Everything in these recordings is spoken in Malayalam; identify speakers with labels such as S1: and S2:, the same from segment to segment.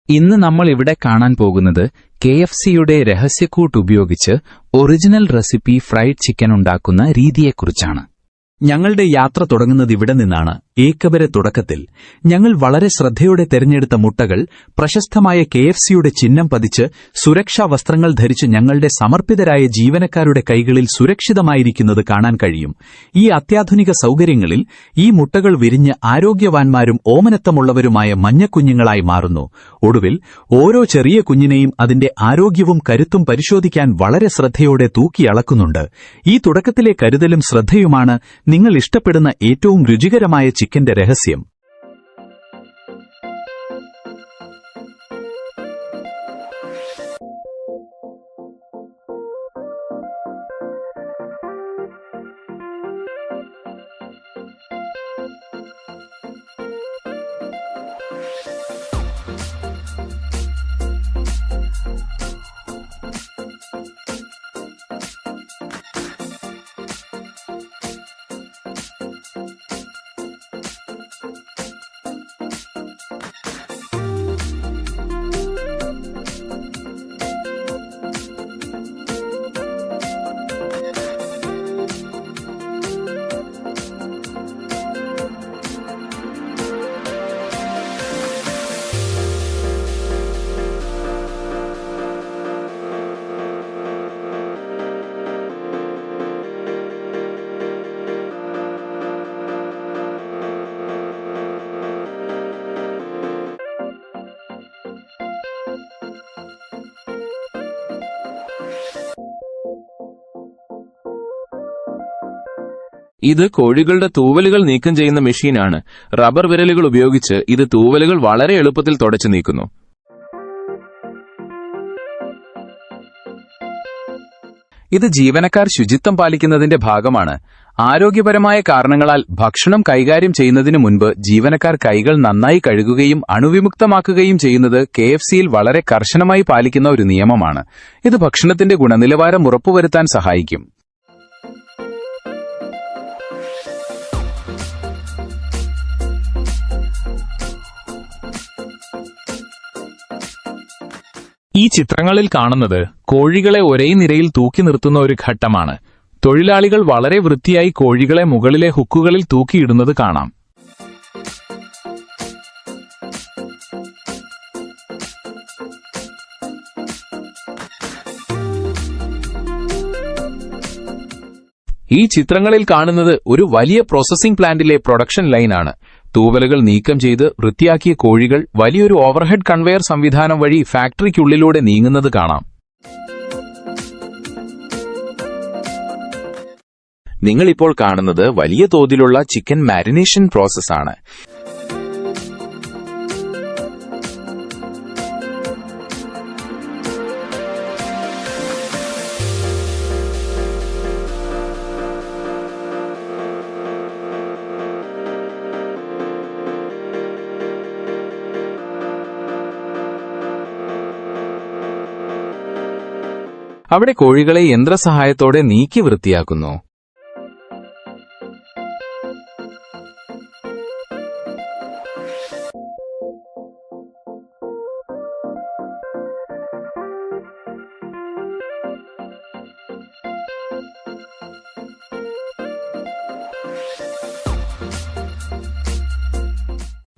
S1: ഇന്ന് നമ്മൾ ഇവിടെ കാണാൻ പോകുന്നത് KFCയുടെ രഹസ്യക്കൂട്ട് ഉപയോഗിച്ച് ഒറിജിനൽ റെസിപ്പി ഫ്രൈഡ് ചിക്കൻ ഉണ്ടാക്കുന്ന രീതിയെക്കുറിച്ചാണ്.
S2: ഞങ്ങളുടെ യാത്ര തുടങ്ങുന്നത് ഇവിടെ നിന്നാണ്. ഏക്കവരെ തുടക്കത്തിൽ ഞങ്ങൾ വളരെ ശ്രദ്ധയോടെ തെരഞ്ഞെടുത്ത മുട്ടകൾ പ്രശസ്തമായ KFCയുടെ ചിഹ്നം പതിച്ച് സുരക്ഷാ വസ്ത്രങ്ങൾ ധരിച്ച് ഞങ്ങളുടെ സമർപ്പിതരായ ജീവനക്കാരുടെ കൈകളിൽ സുരക്ഷിതമായിരിക്കുന്നത് കാണാൻ കഴിയും. ഈ അത്യാധുനിക സൗകര്യങ്ങളിൽ ഈ മുട്ടകൾ വിരിഞ്ഞ് ആരോഗ്യവാന്മാരും ഓമനത്തമുള്ളവരുമായ മഞ്ഞക്കുഞ്ഞുങ്ങളായി മാറുന്നു. ഒടുവിൽ ഓരോ ചെറിയ കുഞ്ഞിനെയും അതിന്റെ ആരോഗ്യവും കരുത്തും പരിശോധിക്കാൻ വളരെ ശ്രദ്ധയോടെ തൂക്കിയളക്കുന്നുണ്ട്. ഈ തുടക്കത്തിലെ കരുതലും ശ്രദ്ധയുമാണ് നിങ്ങൾ ഇഷ്ടപ്പെടുന്ന ഏറ്റവും രുചികരമായ ചിക്കന്റെ രഹസ്യം.
S3: ഇത് കോഴികളുടെ തൂവലുകൾ നീക്കം ചെയ്യുന്ന മെഷീനാണ്. റബ്ബർ വിരലുകൾ ഉപയോഗിച്ച് ഇത് തൂവലുകൾ വളരെ എളുപ്പത്തിൽ തുടച്ചു നീക്കുന്നു.
S1: ഇത് ജീവനക്കാർ ശുചിത്വം പാലിക്കുന്നതിന്റെ ഭാഗമാണ്. ആരോഗ്യപരമായ കാരണങ്ങളാൽ ഭക്ഷണം കൈകാര്യം ചെയ്യുന്നതിനു മുൻപ് ജീവനക്കാർ കൈകൾ നന്നായി കഴുകുകയും അണുവിമുക്തമാക്കുകയും ചെയ്യുന്നത് KFCയിൽ വളരെ കർശനമായി പാലിക്കുന്ന ഒരു നിയമമാണ്. ഇത് ഭക്ഷണത്തിന്റെ ഗുണനിലവാരം ഉറപ്പുവരുത്താൻ സഹായിക്കും.
S3: ഈ ചിത്രങ്ങളിൽ കാണുന്നത് കോഴികളെ ഒരേ നിരയിൽ തൂക്കി നിർത്തുന്ന ഒരു ഘട്ടമാണ്. തൊഴിലാളികൾ വളരെ വൃത്തിയായി കോഴികളെ മുകളിലെ ഹുക്കുകളിൽ തൂക്കിയിടുന്നത് കാണാം. ഈ ചിത്രങ്ങളിൽ കാണുന്നത് ഒരു വലിയ പ്രോസസ്സിംഗ് പ്ലാന്റിലെ പ്രൊഡക്ഷൻ ലൈനാണ്. തൂവലുകൾ നീക്കം ചെയ്ത് വൃത്തിയാക്കിയ കോഴികൾ വലിയൊരു ഓവർഹെഡ് കൺവെയർ സംവിധാനം വഴി ഫാക്ടറിക്കുള്ളിലൂടെ നീങ്ങുന്നത് കാണാം.
S1: നിങ്ങളിപ്പോൾ കാണുന്നത് വലിയ തോതിലുള്ള ചിക്കൻ മാരിനേഷൻ പ്രോസസ്സാണ്. അവിടെ കോഴികളെ യന്ത്രസഹായത്തോടെ നീക്കി വൃത്തിയാക്കുന്നു.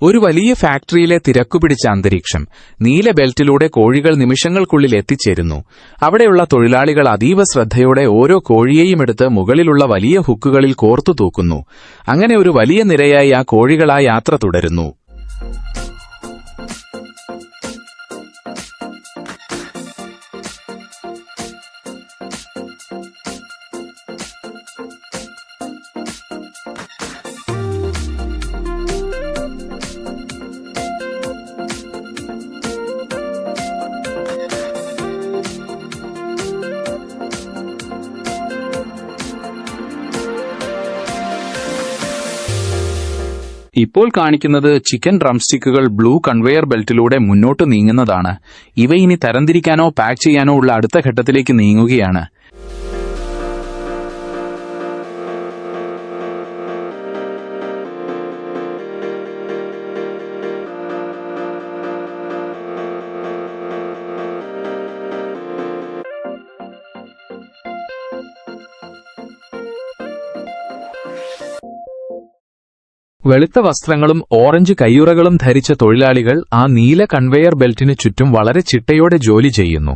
S1: ഒരു വലിയ ഫാക്ടറിയിലെ തിരക്കുപിടിച്ച അന്തരീക്ഷം. നീല ബെൽറ്റിലൂടെ കോഴികൾ നിമിഷങ്ങൾക്കുള്ളിൽ എത്തിച്ചേരുന്നു. അവിടെയുള്ള തൊഴിലാളികൾ അതീവ ശ്രദ്ധയോടെ ഓരോ കോഴിയെയും എടുത്ത് മുകളിലുള്ള വലിയ ഹുക്കുകളിൽ കോർത്തു തൂക്കുന്നു. അങ്ങനെ ഒരു വലിയ നിരയായി ആ കോഴികൾ ആ യാത്ര തുടരുന്നു. ഇപ്പോൾ കാണിക്കുന്നത് ചിക്കൻ ഡ്രംസ്റ്റിക്കുകൾ ബ്ലൂ കൺവെയർ ബെൽറ്റിലൂടെ മുന്നോട്ട് നീങ്ങുന്നതാണ്. ഇവ ഇനി തരംതിരിക്കാനോ പാക്ക് ചെയ്യാനോ ഉള്ള അടുത്ത ഘട്ടത്തിലേക്ക് നീങ്ങുകയാണ്.
S3: വെളുത്ത വസ്ത്രങ്ങളും ഓറഞ്ച് കയ്യുറകളും ധരിച്ച തൊഴിലാളികൾ ആ നീല കൺവെയർ ബെൽറ്റിനു ചുറ്റും വളരെ ചിട്ടയോടെ ജോലി ചെയ്യുന്നു.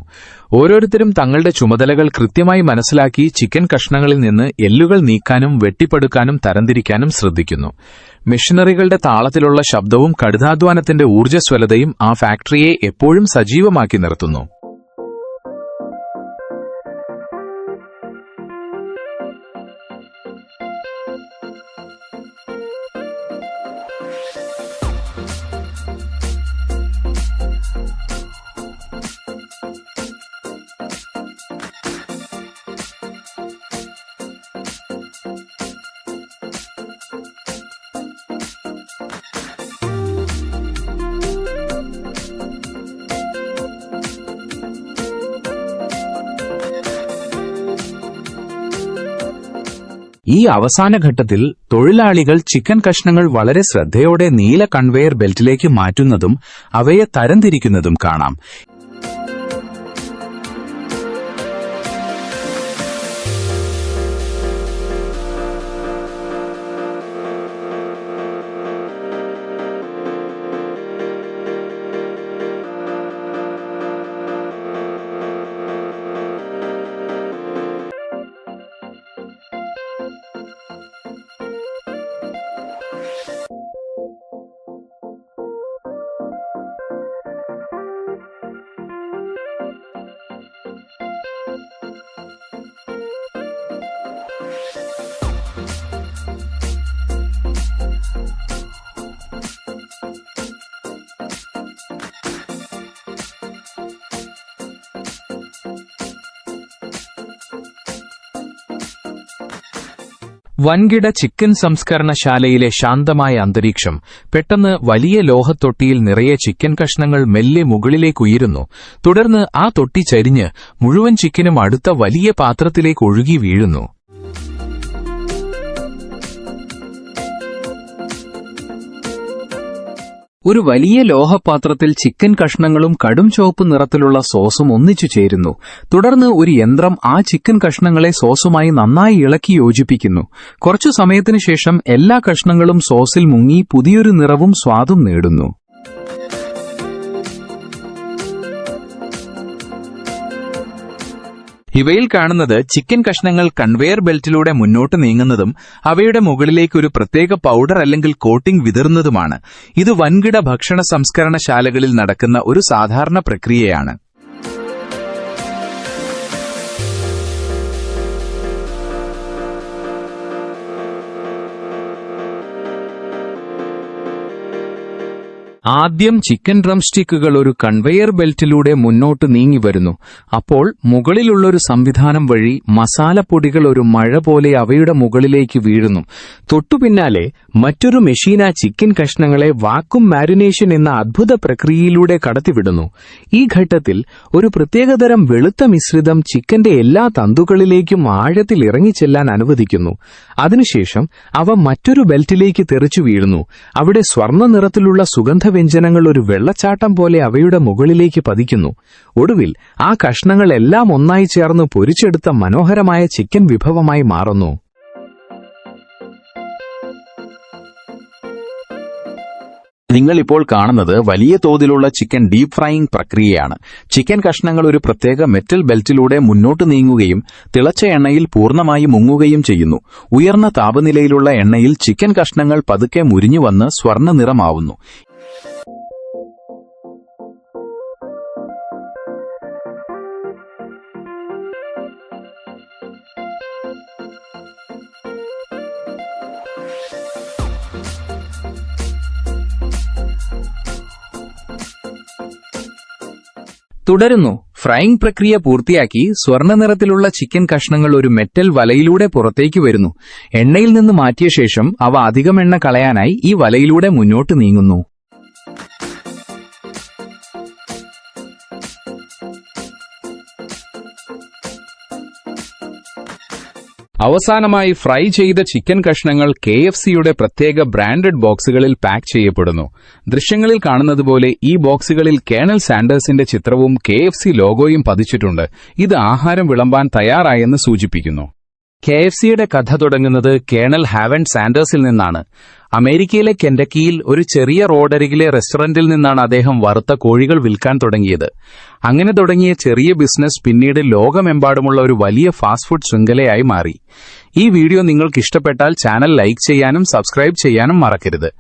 S3: ഓരോരുത്തരും തങ്ങളുടെ ചുമതലകൾ കൃത്യമായി മനസ്സിലാക്കി ചിക്കൻ കഷ്ണങ്ങളിൽ നിന്ന് എല്ലുകൾ നീക്കാനും വെട്ടിപ്പടുക്കാനും തരംതിരിക്കാനും ശ്രദ്ധിക്കുന്നു. മെഷീനറികളുടെ താളത്തിലുള്ള ശബ്ദവും കഠിനാധ്വാനത്തിന്റെ ഊർജ്ജസ്വലതയും ആ ഫാക്ടറിയെ എപ്പോഴും സജീവമാക്കി നിർത്തുന്നു. ഈ അവസാന ഘട്ടത്തിൽ തൊഴിലാളികൾ ചിക്കൻ കഷ്ണങ്ങൾ വളരെ ശ്രദ്ധയോടെ നീല കൺവെയർ ബെൽറ്റിലേക്ക് മാറ്റുന്നതും അവയെ തരംതിരിക്കുന്നതും കാണാം. വൻകിട ചിക്കൻ സംസ്കരണശാലയിലെ ശാന്തമായ അന്തരീക്ഷം പെട്ടെന്ന് വലിയ ലോഹത്തൊട്ടിയിൽ നിറയെ ചിക്കൻ കഷ്ണങ്ങൾ മെല്ലെ മുകളിലേക്കുയരുന്നു. തുടർന്ന് ആ തൊട്ടി ചരിഞ്ഞ് മുഴുവൻ ചിക്കനും അടുത്ത വലിയ പാത്രത്തിലേക്ക് ഒഴുകി വീഴുന്നു. ഒരു വലിയ ലോഹപാത്രത്തിൽ ചിക്കൻ കഷ്ണങ്ങളും കടും ചുവപ്പ് നിറത്തിലുള്ള സോസും ഒന്നിച്ചു ചേരുന്നു. തുടർന്ന് ഒരു യന്ത്രം ആ ചിക്കൻ കഷ്ണങ്ങളെ സോസുമായി നന്നായി ഇളക്കി യോജിപ്പിക്കുന്നു. കുറച്ചു സമയത്തിനു ശേഷം എല്ലാ കഷ്ണങ്ങളും സോസിൽ മുങ്ങി പുതിയൊരു നിറവും സ്വാദും നേടുന്നു. ഇവയിൽ കാണുന്നത് ചിക്കൻ കഷ്ണങ്ങൾ കൺവെയർ ബെൽറ്റിലൂടെ മുന്നോട്ട് നീങ്ങുന്നതും അവയുടെ മുകളിലേക്ക് ഒരു പ്രത്യേക പൗഡർ അല്ലെങ്കിൽ കോട്ടിംഗ് വിതറുന്നതുമാണ്. ഇത് വൻകിട ഭക്ഷണ സംസ്കരണശാലകളിൽ നടക്കുന്ന ഒരു സാധാരണ പ്രക്രിയയാണ്. ആദ്യം ചിക്കൻ ഡ്രം സ്റ്റിക്കുകൾ ഒരു കൺവെയർ ബെൽറ്റിലൂടെ മുന്നോട്ട് നീങ്ങി വരുന്നു. അപ്പോൾ മുകളിലുള്ളൊരു സംവിധാനം വഴി മസാലപ്പൊടികൾ ഒരു മഴ പോലെ അവയുടെ മുകളിലേക്ക് വീഴുന്നു. തൊട്ടുപിന്നാലെ മറ്റൊരു മെഷീൻ ആ ചിക്കൻ കഷ്ണങ്ങളെ വാക്വം മാരിനേഷൻ എന്ന അദ്ഭുത പ്രക്രിയയിലൂടെ കടത്തിവിടുന്നു. ഈ ഘട്ടത്തിൽ ഒരു പ്രത്യേകതരം വെളുത്ത മിശ്രിതം ചിക്കന്റെ എല്ലാ തന്തുകളിലേക്കും ആഴത്തിൽ ഇറങ്ങിച്ചെല്ലാൻ അനുവദിക്കുന്നു. അതിനുശേഷം അവ മറ്റൊരു ബെൽറ്റിലേക്ക് തെറിച്ചു വീഴുന്നു. അവിടെ സ്വർണ്ണ നിറത്തിലുള്ള സുഗന്ധവ്യഞ്ജനങ്ങൾ ഒരു വെള്ളച്ചാട്ടം പോലെ അവയുടെ മുകളിലേക്ക് പതിക്കുന്നു. ഒടുവിൽ ആ കഷ്ണങ്ങളെല്ലാം ഒന്നായി ചേർന്ന് പൊരിച്ചെടുത്ത മനോഹരമായ ചിക്കൻ വിഭവമായി മാറുന്നു. നിങ്ങളിപ്പോൾ കാണുന്നത് വലിയ തോതിലുള്ള ചിക്കൻ ഡീപ് ഫ്രൈയിംഗ് പ്രക്രിയയാണ്. ചിക്കൻ കഷ്ണങ്ങൾ ഒരു പ്രത്യേക മെറ്റൽ ബെൽറ്റിലൂടെ മുന്നോട്ട് നീങ്ങുകയും തിളച്ച എണ്ണയിൽ പൂർണ്ണമായി മുങ്ങുകയും ചെയ്യുന്നു. ഉയർന്ന താപനിലയിലുള്ള എണ്ണയിൽ ചിക്കൻ കഷ്ണങ്ങൾ പതുക്കെ മുരിഞ്ഞുവന്ന് സ്വർണ്ണ നിറമാവുന്നു. തുടരുന്നു. ഫ്രൈയിംഗ് പ്രക്രിയ പൂർത്തിയാക്കി സ്വർണ്ണ നിറത്തിലുള്ള ചിക്കൻ കഷ്ണങ്ങൾ ഒരു മെറ്റൽ വലയിലൂടെ പുറത്തേക്ക് വരുന്നു. എണ്ണയിൽ നിന്ന് മാറ്റിയ ശേഷം അവ അധികം എണ്ണ കളയാനായി ഈ വലയിലൂടെ മുന്നോട്ട് നീങ്ങുന്നു. അവസാനമായി ഫ്രൈ ചെയ്ത ചിക്കൻ കഷ്ണങ്ങൾ KFCയുടെ പ്രത്യേക ബ്രാൻഡഡ് ബോക്സുകളിൽ പാക്ക് ചെയ്യപ്പെടുന്നു. ദൃശ്യങ്ങളിൽ കാണുന്നതുപോലെ ഈ ബോക്സുകളിൽ കേണൽ സാൻഡേഴ്സിന്റെ ചിത്രവും KFC ലോഗോയും പതിച്ചിട്ടുണ്ട്. ഇത് ആഹാരം വിളമ്പാൻ തയ്യാറായെന്ന് സൂചിപ്പിക്കുന്നു.
S1: KFCയുടെ കഥ തുടങ്ങുന്നത് കേണൽ ഹാവൻ സാൻഡേഴ്സിൽ നിന്നാണ്. അമേരിക്കയിലെ കെൻഡക്കിയിൽ ഒരു ചെറിയ റോഡരികിലെ റെസ്റ്റോറന്റിൽ നിന്നാണ് അദ്ദേഹം വറുത്ത കോഴികൾ വിൽക്കാൻ തുടങ്ങിയത്. അങ്ങനെ തുടങ്ങിയ ചെറിയ ബിസിനസ് പിന്നീട് ലോകമെമ്പാടുമുള്ള ഒരു വലിയ ഫാസ്റ്റ് ഫുഡ് ശൃംഖലയായി മാറി. ഈ വീഡിയോ നിങ്ങൾക്ക് ഇഷ്ടപ്പെട്ടാൽ ചാനൽ ലൈക്ക് ചെയ്യാനും സബ്സ്ക്രൈബ് ചെയ്യാനും മറക്കരുത്.